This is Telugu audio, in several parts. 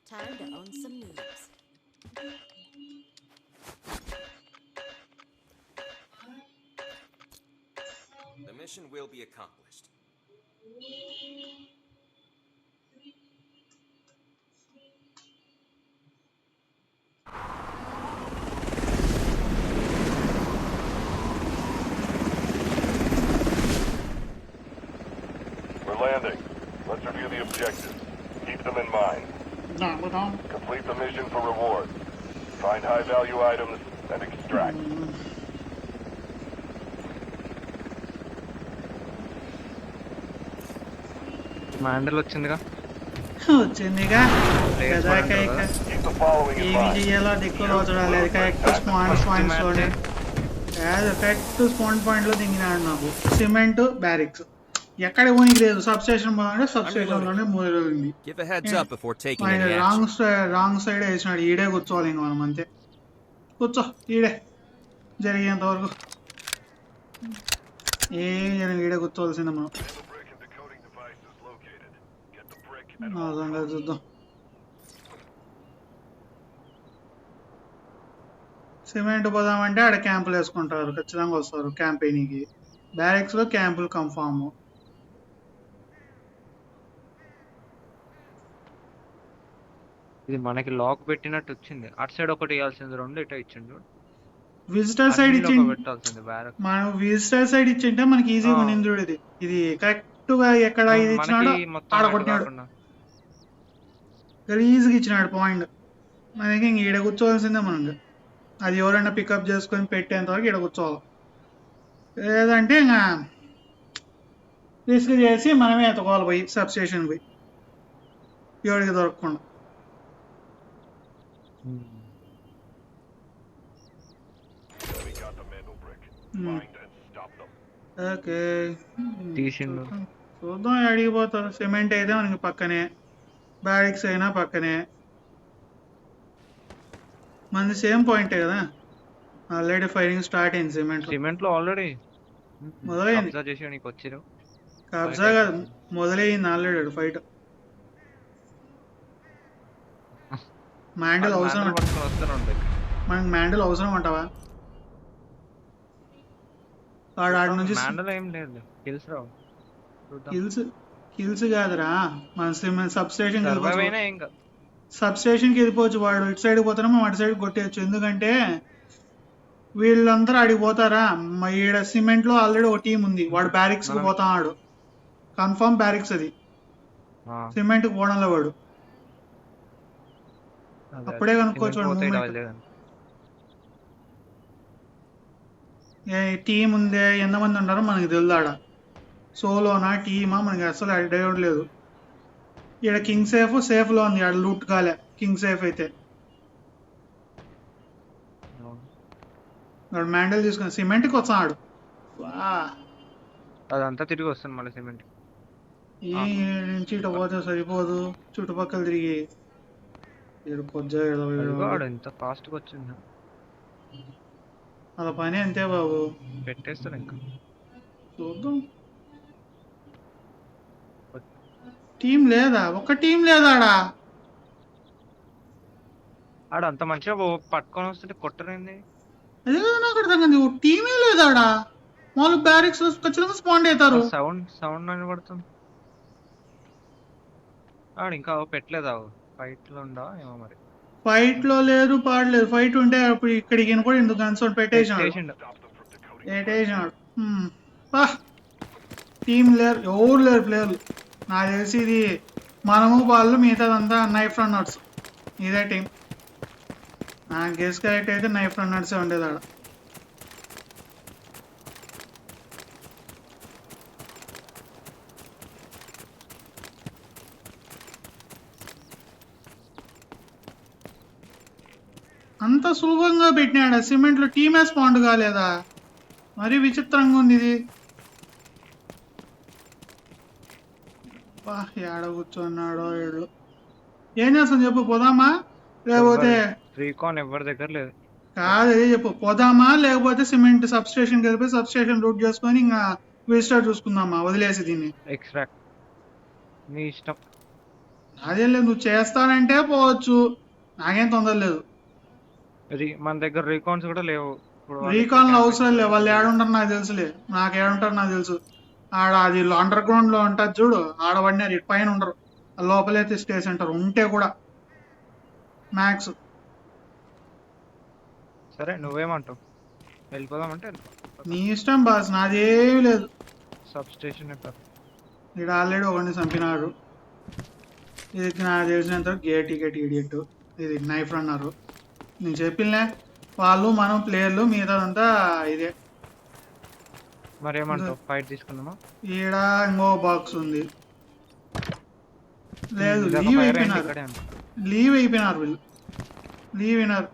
Time to own some noobs. The mission will be accomplished. We're landing. Let's review the objectives. Keep them in mind. Complete the mission for reward. Find high-value items and extract. Mandal వచ్చిందిగా వచ్చిందిగా Keep the following in ఏమి mind. చెయ్యాలో దిక్కులో చూడాలి కరెక్ట్ స్పాన్ పాయింట్స్లోనే కాదు కరెక్ట్ స్పాన్ పాయింట్లో దిగినాడు నాకు సిమెంట్ బ్యారిక్స్ ఎక్కడ పోనీకి లేదు సబ్ స్టేషన్ పోవాలంటే సబ్ స్టేషన్లోనే మూలైంది Give a heads up before taking any action. Wrong side వేసినాడు ఈడే కూర్చోవాలి ఇంక మనం అంతే కూర్చో ఈడే జరిగేంత వరకు ఏం జరిగింది ఈడే కూర్చోవలసిందే మనం Brick and decoding device is located. Get the brick and నా సంగతి చూద్దాం సిమెంట్ పోదామంటే ఆడ క్యాంపులు వేసుకుంటారు ఖచ్చితంగా వస్తారు క్యాంపెయిన్కి బ్యారెక్స్లో క్యాంపులు కన్ఫామ్ ఇది మనకి లాక్ పెట్టినట్టు వచ్చింది అటు సైడ్ ఒకటి వేయాల్సింది రెండు ఇటు ఇచ్చిండు విజిటర్ సైడ్ ఇచ్చింది పెట్టాల్సింది బ్యారక్ మనం విజిటర్ సైడ్ ఇచ్చింటే మనకి ఈజీగా ఉండింది చూడు ఇది కరెక్ట్ గా ఎక్కడ ఇది ఇచ్చినాడో ఆడ కొట్టినాడు గలీజ్గా ఇచ్చినాడు పాయింట్ మనకి ఇంక ఈడ కూర్చోవాల్సిందే మనం అది ఎవరైనా పికప్ చేసుకొని పెట్టేంత వరకు ఈడ కూర్చోవాలి లేదంటే ఇంకా రిస్క్ చేసి మనమే ఎత్తుకోవాలి పోయి సబ్ స్టేషన్ పోయి ఎవరికి దొరకకుండా we got the Mandel brick. Find and stop them. Okay తీసిండు చూద్దాం అడిగిపోతారు సిమెంట్ అయితే మనకి పక్కనే బ్యారిక్స్ అయినా పక్కనే మనది సేమ్ పాయింటే కదా ఆల్రెడీ ఫైరింగ్ స్టార్ట్ అయింది సిమెంట్ లో ఆల్రెడీ మొదలైంది కబ్జా చేసి నీకు వచ్చిరు కబ్జా కాదు మొదలైంది ఆల్రెడీ ఫైట్ మ్యాండిల్ అవసరం మనకి మ్యాండిల్ అవసరం అంటావా ఆడ నుంచి మ్యాండల్ ఏం లేదు కిల్స్ రావు కిల్స్ కాదురా మన సబ్ స్టేషన్ ఇంకా సబ్ స్టేషన్కి వెళ్ళిపోవచ్చు వాడు ఇటు సైడ్ పోతారా మనం అటు సైడ్ కొట్టేయచ్చు ఎందుకంటే వీళ్ళందరూ అడిగిపోతారా ఈడ సిమెంట్ లో ఆల్రెడీ ఒక టీం ఉంది వాడు బ్యారిక్స్ కి పోతాడు కన్ఫర్మ్ బ్యారిక్స్ అది సిమెంట్ కి పోవడంలో వాడు అప్పుడే కనుక్కోవచ్చు టీం ఉందే ఎంతమంది ఉన్నారో మనకి తెలుదు ఆడ సోలోనా టీమా మనకి అసలు ఐడియా లేదు ఇక్కడ కింగ్ సేఫ్ లో ఉంది ఆడ లూట్ కాలే కింగ్ సేఫ్ అయితే మ్యాండల్ తీసుకుని సిమెంట్కి వచ్చాడు అదంతా తిరిగి వస్తుంది మళ్ళీ సిమెంట్ ఈ నుంచి ఇటు పోతే సరిపోదు చుట్టుపక్కల తిరిగి ఎంత ఫాస్ట్ గా వచ్చింది అలా పని అంతే బాబు పెట్టేస్తారు ఇంకా చూద్దాం టీం లేదా ఒక టీం లేదా ఆడ అంత మంచిగా పట్టుకొని వస్తుంటే కొట్టరైంది అదే కదా నాకు అర్థం కాదు టీమే లేదాడా వాళ్ళు బ్యారిక్స్ ఖచ్చితంగా స్పాండ్ అవుతారు సౌండ్ అని పడుతుంది ఆడు ఇంకా పెట్టలేదా ఫైట్ లో ఉందా ఏమో మరి ఫైట్ లో లేదు పాడలేదు. ఫైట్ ఉంటే అప్పుడు ఇక్కడికి కూడా ఎందుకు గన్స్ పెట్టేసినాడు. చేసిండు. పెట్టేసినాడు. టీం లేరు, ఎవరు లేరు ప్లేయర్లు. నాకు తెలిసి ఇది మనము వాళ్ళు మిగతాదంతా నైఫ్ రన్నర్స్. ఇదే టీం. నాకు గెస్ కరెక్ట్ అయితే నైఫ్ రన్నర్సే ఉండేది ఆడ. అంత సులభంగా పెట్టినాడు. సిమెంట్లో టీమే స్పాండ్ కాలేదా? మరీ విచిత్రంగా ఉంది ఇది. ఏడ కూర్చున్నాడో ఏడు. ఏం చేస్తాం చెప్పు, పోదామా లేకపోతే రీకాన్ ఎవరి దగ్గర లేదు. కాదు అదే చెప్పు, పోదామా లేకపోతే సిమెంట్ సబ్ స్టేషన్ వెళ్ళిపోయి సబ్ స్టేషన్ రూట్ చేసుకొని ఇంకా విజిటర్ చూసుకుందామా? వదిలేసి దీన్ని ఎక్స్ట్రాక్ట్ నీ ఇష్టం. అదేం లేదు, నువ్వు చేస్తానంటే పోవచ్చు, నాకేం తొందర లేదు. మన దగ్గర రీకాన్స్ కూడా లేవు. రీకాన్లు అవసరం లేదు, వాళ్ళు ఏడుంటారు నాకు తెలుసులే. నాకు ఏడుంటారు నాకు తెలుసు. ఆడ అది అండర్ గ్రౌండ్ లో ఉంటుంది చూడు, ఆడబడినారు. ఇటు పైన ఉండరు, లోపలైతే స్టే సెంటర్ ఉంటే కూడా మ్యాక్స్. సరే నువ్వేమంటావు? వెళ్ళిపోదామంటే నీ ఇష్టం బాస్, నాదేమీ లేదు. సబ్ స్టేషన్ ఇక్కడ ఆల్రెడీ ఒకరిని చంపినాడు. ఇది నాకు తెలిసినంత గేట్ టికెట్ ఇడియట్. ఇది నైఫ్ రన్నరు. నేను చెప్పినలే, వాళ్ళు మనం ప్లేయర్లు, మిగతాదంతా ఇదే. మరి ఏమంటావు, ఫైట్ తీసుకుందామా? ఈడ ఇంకో బాక్స్ ఉంది. లేదు, లీవ్ అయిపోయినారు. లీవ్ అయిపోయినారు వీళ్ళు. లీవ్ అయినారు.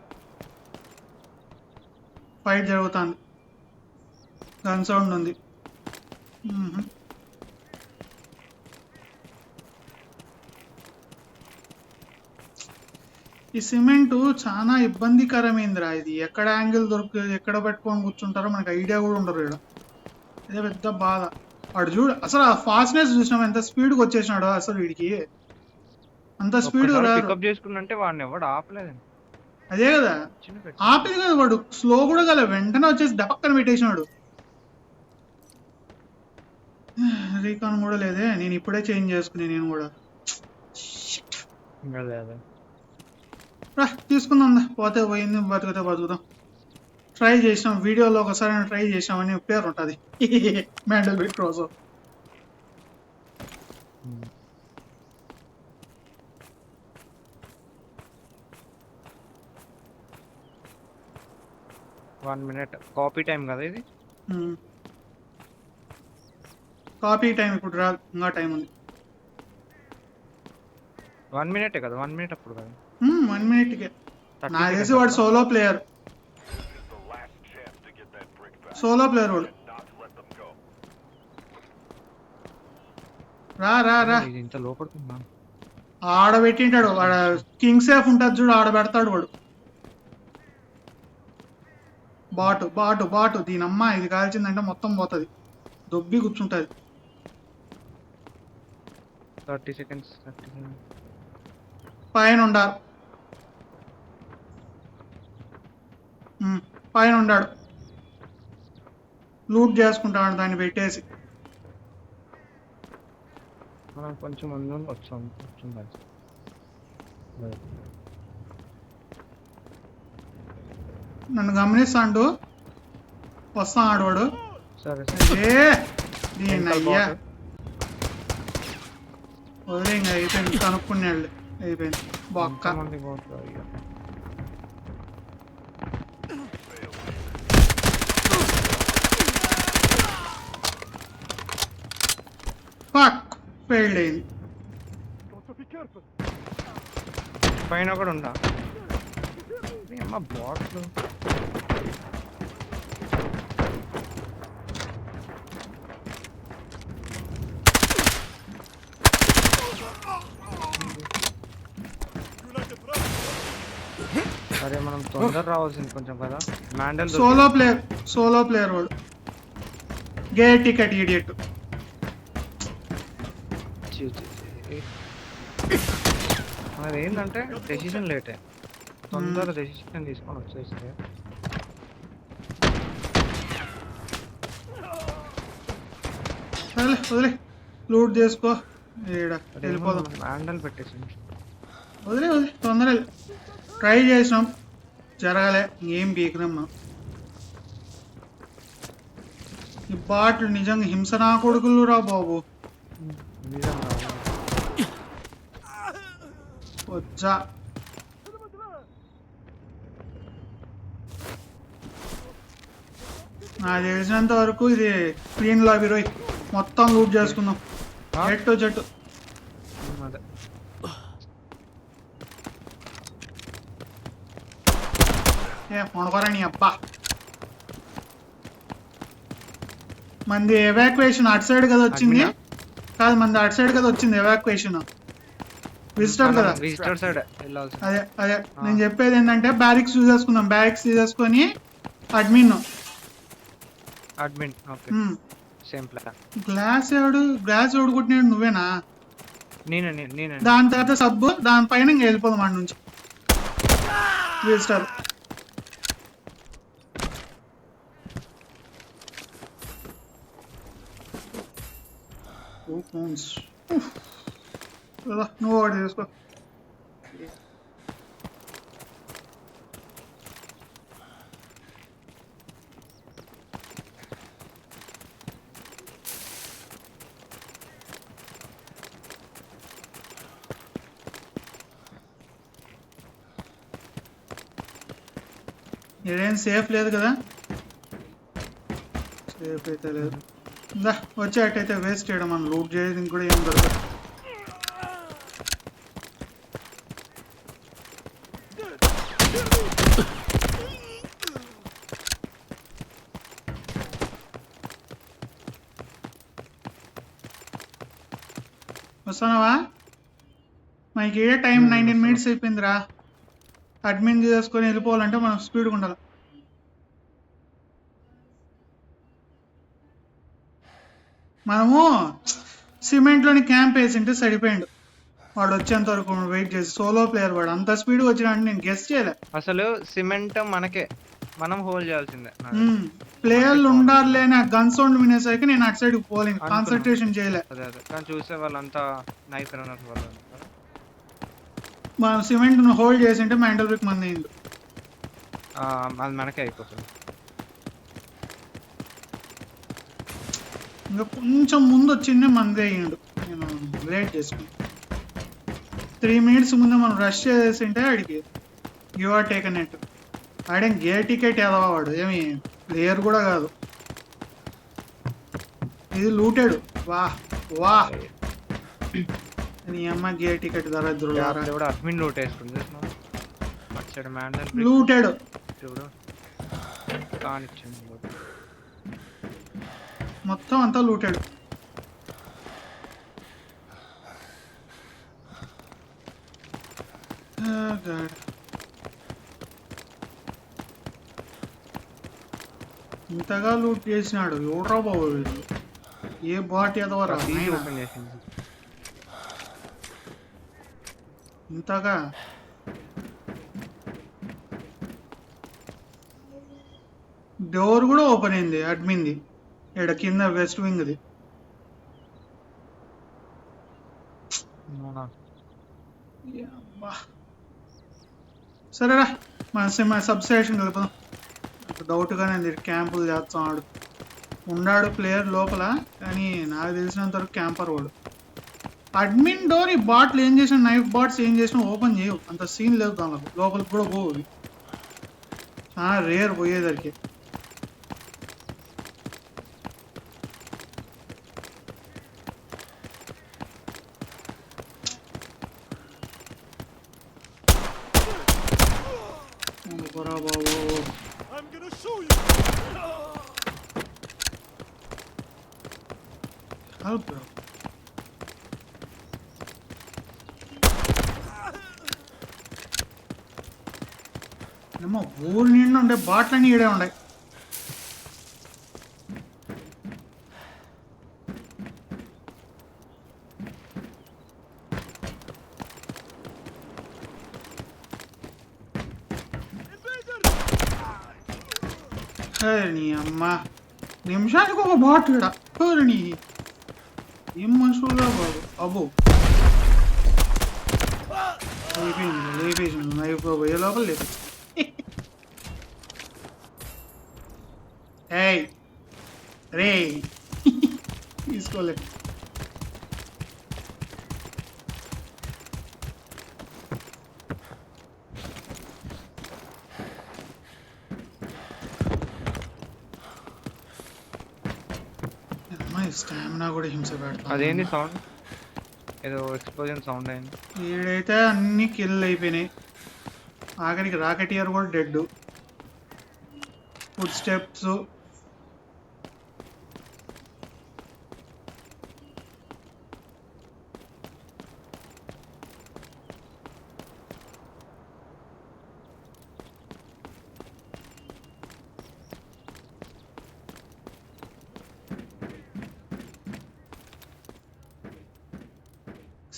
ఫైట్ జరుగుతుంది. గన్ సౌండ్ ఉంది. ఈ సిమెంట్ చాలా ఇబ్బందికరమైందిరా. ఇది ఎక్కడ యాంగిల్ దొరుకుతుంది, ఎక్కడ పెట్టుకొని కూర్చుంటారో మనకు ఐడియా కూడా ఉండరు ఇక్కడ. ఇదే పెద్ద బాధ. వాడు చూడు అసలు ఆ ఫాస్ట్నెస్ చూసినాం, ఎంత స్పీడ్గా వచ్చేసినాడు. అసలు వీడికి అంత స్పీడ్ పికప్ చేసుకున్నంటే వాడిని ఎవడు ఆపలేదు. అదే కదా, ఆపేది కదా వాడు. స్లో కూడా కదా, వెంటనే వచ్చేసి డపక్కన పెట్టేసినాడు. రీకాన్ కూడా లేదే, నేను ఇప్పుడే చేంజ్ చేసుకునే. నేను కూడా తీసుకుందాం, పోతే పోయింది, బతికితే బతుకుదాం. ట్రై చేసినాం, వీడియోలో ఒకసారి ట్రై చేసినామని పేరు ఉంటుంది. మెంటల్ బిట్ క్రోజో. వన్ మినిట్ కాపీ టైం కదా ఇది. కాపీ టైం ఇప్పుడు రాదు, ఇంకా టైం ఉంది. 1 మినిటే కదా, 1 మినిట్ అప్పుడు కదా. 1 మినిట్కే. నాకు తెలిసి వాడు సోలో ప్లేయర్. సోలో ప్లేయర్ వాడు. రా రా రా. ఇంత లోపడుతుందా? ఆడ పెట్టింటాడు వాడ. కింగ్ సేఫ్ ఉంటుంది చూడు, ఆడ పెడతాడు వాడు. బాటు బాటు బాటు. దీనమ్మ ఇది కాల్చిందంటే మొత్తం పోతుంది, దొబ్బి కూర్చుంటుంది. 30 seconds. పైన ఉండాలి. పైన ఉండాడు, లూట్ చేసుకుంటాడు దాన్ని పెట్టేసి. మనం కొంచెం ముందు వచ్చాం. నన్ను గమనిస్తాడు, వస్తా ఆడవాడు. సరే దీన్ని అయ్యా వదిలే, ఇంకా అయిపోయింది. కనుక్కున్నాడు, అయిపోయింది. బొక్క. ఫెయిల్డ్ అయింది. పైన కూడా ఉందా అమ్మ బాట్లు? సరే మనం తొందర రావాల్సింది కొంచెం కదా. మ్యాండల్ సోలో ప్లేయర్ వాడు. Gate ticket idiot. అది ఏంటంటే డెసిషన్ లేటే, తొందర డెసిషన్ తీసుకొని వచ్చేస్తే. సరే వదిలే, లూట్ చేసుకో. వెళ్ళిపోదాం. మ్యాండల్ పెట్టేసి వదిలే వదిలే, తొందర ట్రై చేసినాం, జరగలే. ఏం పీకినాం మనం. ఈ బాట్లు నిజంగా హింసనా కొడుకులు రా బాబు. వచ్చా నాకు తెలిసినంత వరకు ఇది క్లీన్ లాబీ రోయ్. మొత్తం లూట్ చేసుకుందాం చెట్టు. అదే కొనకరాని అబ్బా. మంది ఎవాక్యుయేషన్ అటు సైడ్ కదా వచ్చింది. కాదు మంది అటు సైడ్ కదా వచ్చింది ఎవాక్యుయేషన్. విజిటర్ కదా. విజిటర్ సైడ్ వెళ్ళాల్సి. అదే నేను చెప్పేది ఏంటంటే బ్యారిక్స్ తీసేసుకుందాం. బ్యారిక్స్ తీసేసుకొని admin okay same plan. Glass ఎవడు కొట్టినాడు? నువ్వేనా? నేనే. దాని తర్వాత సబ్బు, దానిపైన ఇంక వెళ్ళిపోదాం అటు నుంచి. విజిటర్ నువ్వు ఒకటి చేసుకో. ఇదేం సేఫ్ లేదు కదా? సేఫ్ అయితే లేదు. వచ్చేటైతే వేస్ట్ చేయడం, మనం లూట్ చేయడం కూడా ఏం దొరకదు. వస్తున్నావా? మనకి ఏ టైం 19 minutes అయిపోయిందిరా. అడ్మిన్ చేసుకొని వెళ్ళిపోవాలంటే మనం స్పీడ్గా ఉండాలి. మనము సిమెంట్లోని క్యాంప్ వేసింటే సరిపోయిండు. వాడు వచ్చేంత వరకు వెయిట్ చేసి. సోలో ప్లేయర్ వాడు అంత స్పీడ్గా వచ్చినాడు నేను గెస్ చేయలే. అసలు సిమెంట్ మనకే, మనం హోల్డ్ చేయాల్సిందే. ప్లేయర్లు ఉండాలి అని గన్ సౌండ్ వినేసరికి నేను అటు సైడ్కి పోలేను, కాన్సన్ట్రేషన్ చేయలే. అదే కానీ చూసే వాళ్ళంతా నైఫ్ వాళ్ళు. మనం సిమెంట్ హోల్డ్ చేసింటే మెంటల్ బ్రేక్ మంది అయింది. అది మనకే అయిపోతుంది. ఇంకా కొంచెం ముందు వచ్చిందే మంది అయ్యిండు. నేను లేట్ చేసుకుని 3 minutes ముందే మనం రష్ చేసింటే ఆడికి గివ్ ఆర్ టేక్ అన్నట్టు. ఆడేం గేర్ టికెట్ ఏదవా వాడు, ఏమి ప్లేయర్ కూడా కాదు. ఇది లూటాడు. వా నీ అమ్మ గేర్ టికెట్ దరిద్రులు. అడ్మిన్ లూట్ వేసుకుంది లూటాడు. మొత్తం అంతా లూటాడు. ఇంతగా లూట్ చేసినాడు ఎవడ్రా బాబు వీళ్ళు? ఏ బాట్ ఎదవరా ఇంతగా? డోర్ కూడా ఓపెన్ అయింది అడ్మిన్ది. ఇక్కడ కింద వెస్ట్ వింగ్ది. సరేరా మన సబ్ స్టేషన్ కలుపుదాం. డౌట్గానే క్యాంపులు చేస్తున్నాడు. ఉన్నాడు ప్లేయర్ లోపల, కానీ నాకు తెలిసినంత వరకు క్యాంపర్ వాడు. అడ్మిన్ డోర్ ఈ బాట్లు ఏం చేసిన, నైఫ్ బాట్స్ ఏం చేసినా ఓపెన్ చేయవు. అంత సీన్ లేదు దానిలో. లోపలికి కూడా పోవు. చాలా రేర్ పోయేసరికి. బాబు help bro. ఏమో ఊరు నిండా ఉండే బాట్లన్నీ ఈడే ఉన్నాయి. నీ అమ్మ నిమిషానికి ఒక బాట్ ఇడ నీ ఏం మనుషులుగా బాబు. అబ్బో లేపేసింది నైఫ్ పోయే లోపల లేపి ఏయ్ రే తీసుకోలే స్టామినా కూడా హింస పెడతా అదేంది సౌండ్ ఏదో ఎక్స్ప్లోజన్ సౌండ్ అయింది. ఈడైతే అన్ని కిల్ అయిపోయినాయి. ఆఖరికి రాకెటియర్ కూడా dead. Footsteps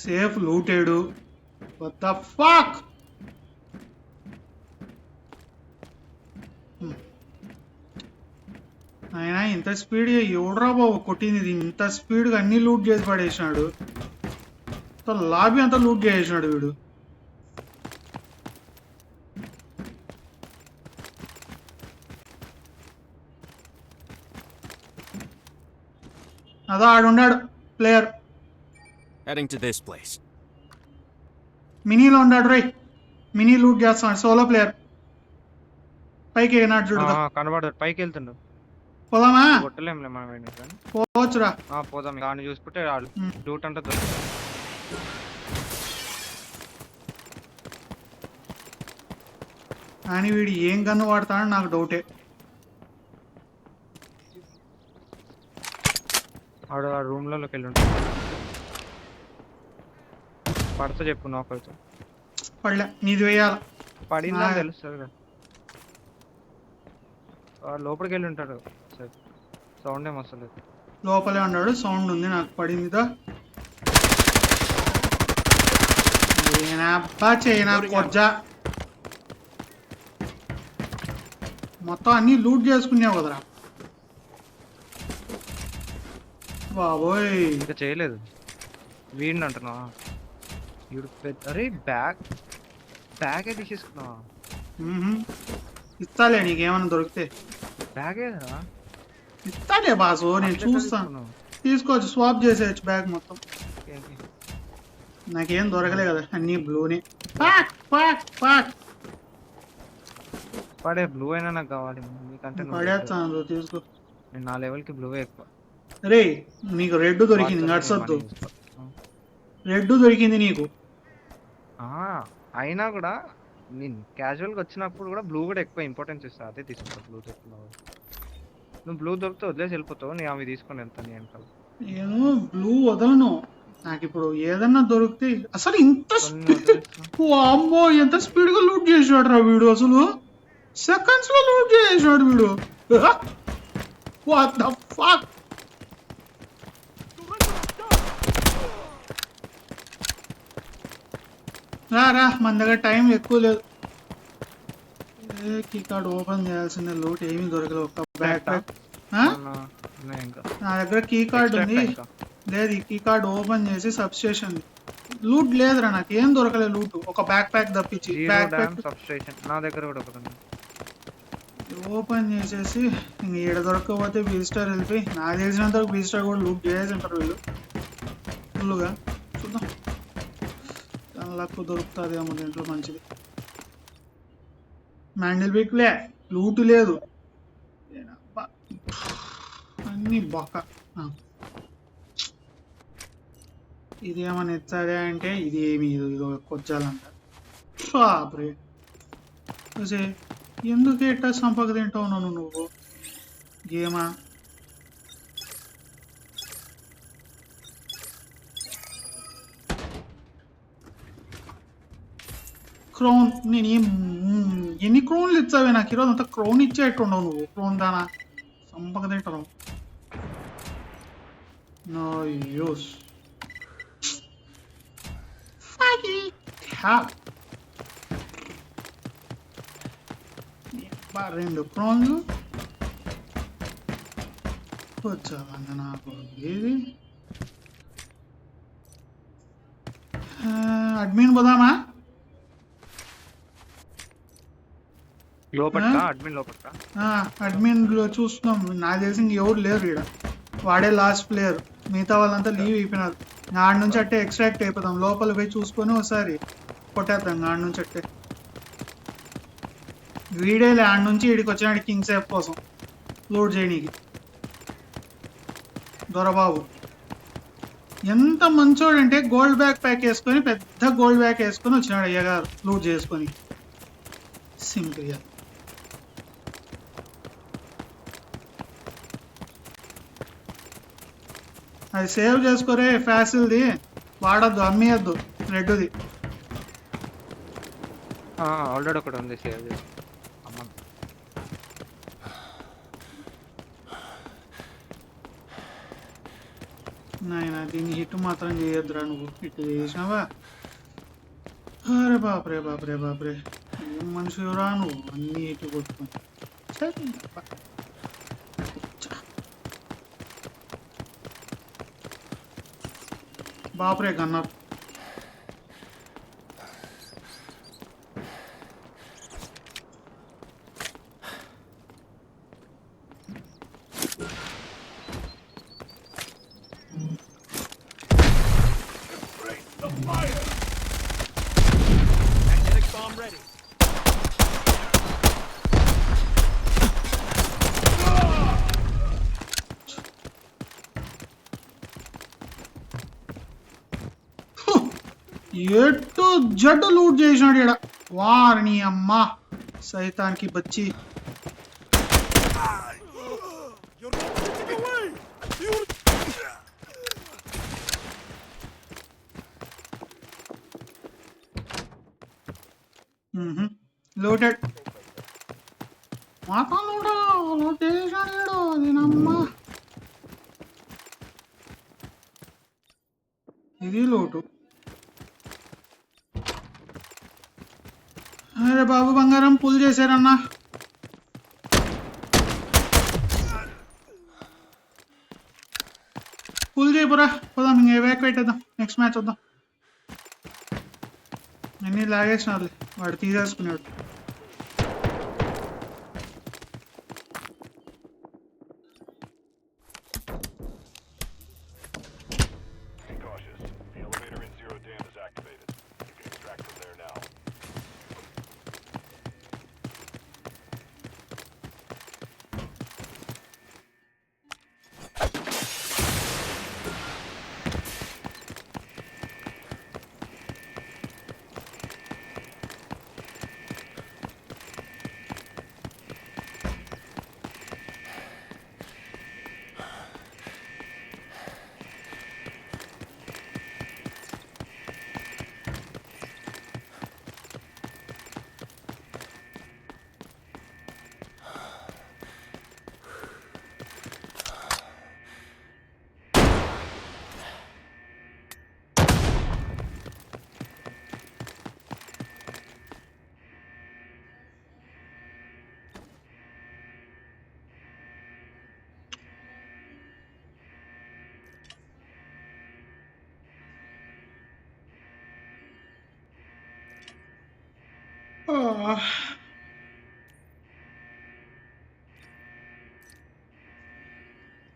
safe looted. What the fuck ఆయన ఇంత స్పీడ్ ఎవడ్రా బాబు కొట్టింది ఇది? ఇంత స్పీడ్గా అన్ని లూట్ చేసి పడేసినాడు. లాబీ అంతా లూట్ చేసేసినాడు వీడు. అదో ఆడున్నాడు player. Heading to this place. మినీలో ఉన్నాడు రై. మినీ లూట్ చేస్తున్నాడు. సోలో ప్లేయర్ పైకి ఎగినాడు చూడు. కనబడదు పైకి వెళ్తుండు. పోదామా? కొట్టలేంలే మనం పోవచ్చురా. పోదాం. దాన్ని చూసుకుంటే లూట్ అంటే కానీ వీడు ఏం గన్ను వాడతాడని నాకు డౌటే. ఆడు ఆ రూమ్లలోకి వెళ్ళి ఉంటాడు. పడితే చెప్పు నోకలతో. పడలే నీది వేయాల. పడిందా తెలుస్తుంది కదా. లోపలికి వెళ్ళి ఉంటాడు. సౌండ్ ఏం వస్తలేదు. లోపలే ఉన్నాడు. సౌండ్ ఉంది నాకు. పడిందిదా చైనా కొజ్జా మొత్తం అన్ని లూట్ చేసుకున్నావు కదరా బాబోయ్. ఇంకా చేయలేదు. వీడిని అంటున్నా వీడు అరే బ్యాగే తీసేసుకున్నావా? ఇస్తాలే నీకేమన్నా దొరికితే. బ్యాగే కదా ఇస్తాలే బాసు, నేను చూస్తాను. తీసుకోవచ్చు, స్వాప్ చేసేయచ్చు బ్యాగ్ మొత్తం. నాకేం దొరకలే కదా, అన్ని బ్లూనే. పడే బ్లూ అయినా నాకు కావాలి. నీకంటే పడేస్తాను, తీసుకో. నేను నా లెవెల్కి బ్లూ ఎక్కువ. రే నీకు రెడ్ దొరికింది, నడుసొద్దు. రెడ్ దొరికింది నీకు. అయినా కూడా నేను క్యాజువల్గా వచ్చినప్పుడు కూడా బ్లూ కూడా ఎక్కువ ఇంపార్టెన్స్ ఇస్తా. అదే తీసుకుంటా బ్లూ దొరుకుతున్నావు. నువ్వు బ్లూ దొరికితే వదిలేసి వెళ్ళిపోతావు. నేను అవి తీసుకొని వెళ్తాను. వెనకాల నేను బ్లూ వదలను. నాకు ఇప్పుడు ఏదన్నా దొరికితే అసలు ఇంత అమ్మో ఎంత స్పీడ్ గా లూట్ చేసాడు రా వీడు. అసలు సెకండ్స్ లో లూట్ చేసాడు వీడు. What the fuck. రా మన దగ్గర టైం ఎక్కువ లేదు. కీ కార్డ్ ఓపెన్ చేయాల్సిందే. లూట్ ఏమీ దొరకలేదు. ఒక బ్యాక్ ప్యాక్. నా దగ్గర కీ కార్డ్ ఉంది. లేదు, ఈ కీ కార్డ్ ఓపెన్ చేసి సబ్స్టేషన్. లూట్ లేదురా, నాకు ఏం దొరకలేదు లూట్. ఒక బ్యాక్ ప్యాక్ తప్పించి. బ్యాక్ ప్యాక్ నా దగ్గర కూడా ఒకటి ఓపెన్ చేసేసి ఇంక ఈడ దొరకకపోతే బీస్టార్ వెళ్ళిపోయి. నాకు తెలిసినంత వరకు బీస్టార్ కూడా లూట్ చేసి ఉంటారు వీళ్ళు ఫుల్గా. చూద్దాం, దాని లక్కు దొరుకుతుందేమో దీంట్లో మంచిది. మ్యాండిల్ బిక్లే లూటు లేదు, అన్ని బొక్క. ఇది ఏమన్నా ఎత్తాదే అంటే ఇది ఏమి ఇదో కొచ్చాలంట. బాబ్రే, ఎందుకు ఎట్టా సంపక తింటావు నువ్వు గేమా? క్రౌన్ నేను ఎన్ని క్రౌన్లు ఇచ్చావే నాకు ఈరోజు? అంతా క్రౌన్ ఇచ్చేట్టున్నావు నువ్వు. క్రౌన్ దానా సంపక తింటావు. No use. రెండు క్రోన్లు వచ్చావండి నాకు. ఏది అడ్మిన్ పోదామా? లోపట్కా అడ్మిన్ లోపట్కా అడ్మిన్ లో చూస్తున్నాం. నాకు తెలిసి ఎవరు లేరు ఇక్కడ. వాడే లాస్ట్ ప్లేయర్, మిగతా వాళ్ళంతా లీవ్ అయిపోయినారు. ఆడ నుంచి అట్టే ఎక్స్ట్రాక్ట్ అయిపోతాం. లోపల పోయి చూసుకొని ఒకసారి కొట్టేద్దాం ఆడ నుంచి అట్టే. వీడేలే ఆడ నుంచి ఇడికి వచ్చినాడు కింగ్ సేఫ్ కోసం లోడ్ చేయడానికి. దొరబాబు ఎంత మంచోడంటే గోల్డ్ బ్యాగ్ ప్యాక్ వేసుకొని, పెద్ద గోల్డ్ బ్యాగ్ వేసుకొని వచ్చినాడు అయ్యగారు లూట్ చేసుకొని. సింపుల్ గా అది సేవ్ చేసుకోరే. ఫ్యాసిల్ది వాడద్దు, అమ్మేయద్దు. రెడ్ది ఆల్రెడీ ఒకటి ఉంది సేవ్ చేసి అమ్మ. నాయన దీన్ని హిట్ మాత్రం చేయొద్దురా. నువ్వు హిట్ చేసినావా? అరే బాప్రే బాప్రే బాప్రే, ఏం మనిషిరా నువ్వు, అన్ని హిట్ కొట్టుకొని. బాప్రే గన్నర్. Magnetic bomb ready. ఎటు జడ్డు లూట్ చేసినాడు ఇక్కడ. వారిని అమ్మ సైతానికి బచ్చి. లూటెడ్ మాతా లూట్ చేసినాడు. దీనమ్మ ఇది లోటు. అరే బాబు బంగారం పుల్ చేశారన్నా. పుల్ చేయపురా, పోదాం. ఇంక ఎవాక్యుయేట్ అవుదాం, నెక్స్ట్ మ్యాచ్ వద్దాం. అన్నీ లాగేసినారు, వాడు తీసేసుకున్నాడు. Be cautious. The elevator in Zero Dam is activated. You can extract from there now.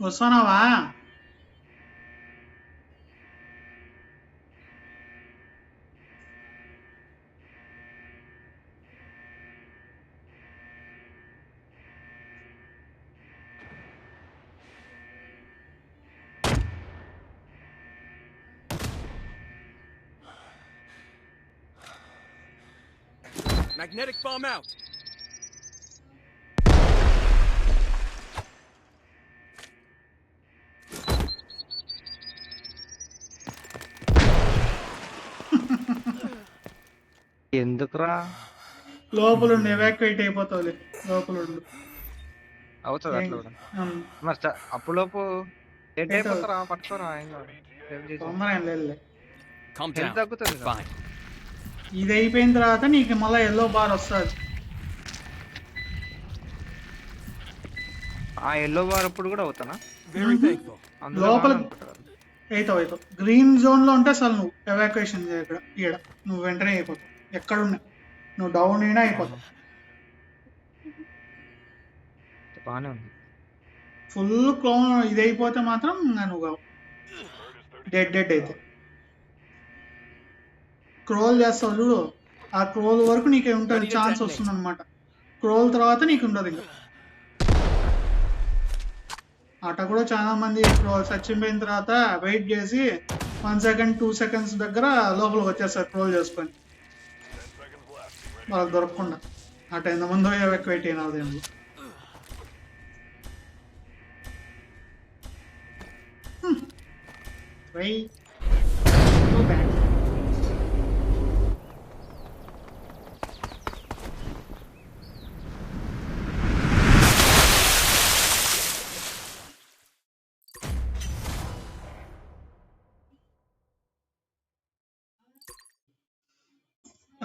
వస్తున్నావా? Magnetic bomb out. ఎందుకురా లోపల ఎవాక్యుయేట్ అయిపోతావులే. లోపల అవుతుంది అట్లా కూడా. మరి అప్పులోపు డెడ్ అయిపోతారా, పట్టుకోరా. Calm health down. తగ్గుతుంది కదా. Fine. ఇది అయిపోయిన తర్వాత నీకు మళ్ళీ ఎల్లో బార్ వస్తుంది. ఆ ఎల్లో బార్ అప్పుడు కూడా అవుతానా? Very thankful. అందులో లోపల కావాలనుకుంటా. అవుతావు. గ్రీన్ జోన్ లో ఉంటే అసలు నువ్వు ఎవాక్యుయేషన్ ఇక్కడ నువ్వు వెంటనే అయిపోతావు. ఎక్కడున్నా నువ్వు డౌన్ అయినా అయిపోతావు. బాగానే ఉంది. ఫుల్ క్లోన్ ఇది అయిపోతే మాత్రం నువ్వు డెడ్ అయితే క్రోల్ చేస్తావు చూడు, ఆ క్రోల్ వరకు నీకు ఉంటుంది ఛాన్స్ వస్తుంది అనమాట. క్రోల్ తర్వాత నీకు ఉండదు ఇంకా. అట కూడా చాలా మంది చచ్చిపోయిన తర్వాత వెయిట్ చేసి 1 సెకండ్ 2 సెకండ్స్ దగ్గర లోపలికి వచ్చేస్తారు క్రోల్ చేసుకొని, వాళ్ళకి దొరకకుండా. అట ఎంతమందో ఎవాక్యుయేట్ అయినా దీనిలో.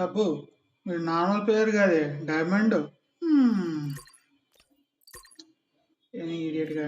అబ్బో మీరు నార్మల్ ప్లేయర్ కాదే, డైమండ్. ఇడియట్ గా